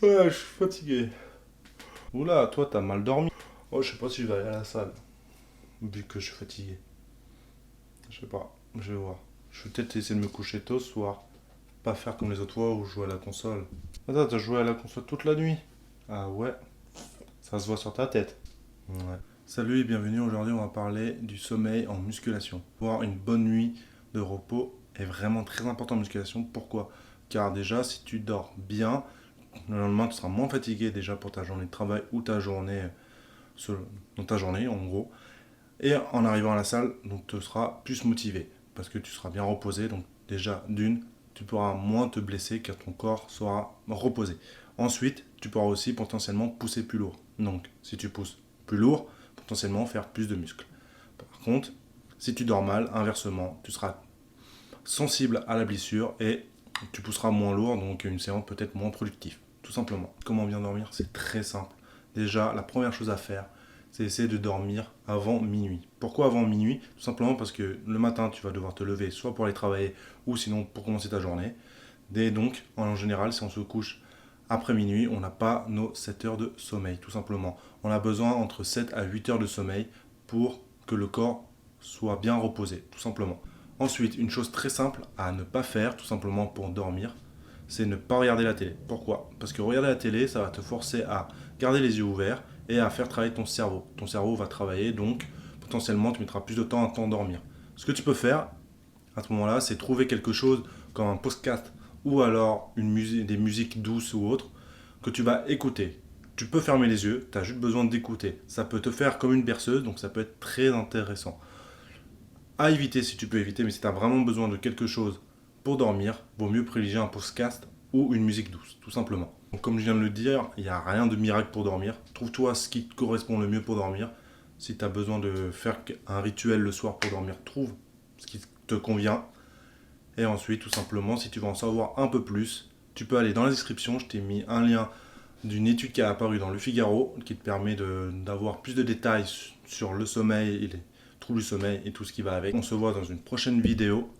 Ouais, je suis fatigué. Oula, toi, t'as mal dormi. Oh, je sais pas si je vais aller à la salle, vu que je suis fatigué. Je sais pas, je vais voir. Je vais peut-être essayer de me coucher tôt ce soir. Pas faire comme les autres fois où je jouais à la console. Attends, t'as joué à la console toute la nuit? Ah ouais, ça se voit sur ta tête. Ouais. Salut et bienvenue, aujourd'hui on va parler du sommeil en musculation. Avoir une bonne nuit de repos est vraiment très important en musculation. Pourquoi? Car déjà, si tu dors bien, le lendemain tu seras moins fatigué déjà pour ta journée de travail ou ta journée, dans ta journée en gros. Et en arrivant à la salle, donc tu seras plus motivé parce que tu seras bien reposé. Donc déjà, d'une, tu pourras moins te blesser car ton corps sera reposé. Ensuite, tu pourras aussi potentiellement pousser plus lourd. Donc si tu pousses plus lourd, potentiellement faire plus de muscles. Par contre, si tu dors mal, inversement, tu seras sensible à la blessure et tu pousseras moins lourd, donc une séance peut-être moins productive. Tout simplement. Comment bien dormir? C'est très simple. Déjà, la première chose à faire, c'est essayer de dormir avant minuit. Pourquoi avant minuit? Tout simplement parce que le matin, tu vas devoir te lever soit pour aller travailler ou sinon pour commencer ta journée. Et donc, en général, si on se couche après minuit, on n'a pas nos 7 heures de sommeil, tout simplement. On a besoin entre 7 à 8 heures de sommeil pour que le corps soit bien reposé, tout simplement. Ensuite, une chose très simple à ne pas faire, tout simplement pour dormir, c'est ne pas regarder la télé. Pourquoi? Parce que regarder la télé, ça va te forcer à garder les yeux ouverts et à faire travailler ton cerveau. Ton cerveau va travailler, donc potentiellement tu mettras plus de temps à t'endormir. Ce que tu peux faire à ce moment-là, c'est trouver quelque chose comme un podcast ou alors des musiques douces ou autres que tu vas écouter. Tu peux fermer les yeux, tu as juste besoin d'écouter. Ça peut te faire comme une berceuse, donc ça peut être très intéressant. À éviter si tu peux éviter, mais si tu as vraiment besoin de quelque chose pour dormir, vaut mieux privilégier un podcast ou une musique douce, tout simplement. Donc, comme je viens de le dire, il n'y a rien de miracle pour dormir. Trouve-toi ce qui te correspond le mieux pour dormir. Si tu as besoin de faire un rituel le soir pour dormir, trouve ce qui te convient. Et ensuite, tout simplement, si tu veux en savoir un peu plus, tu peux aller dans la description. Je t'ai mis un lien d'une étude qui a apparu dans Le Figaro qui te permet d'avoir plus de détails sur le sommeil et les troubles du sommeil et tout ce qui va avec. On se voit dans une prochaine vidéo.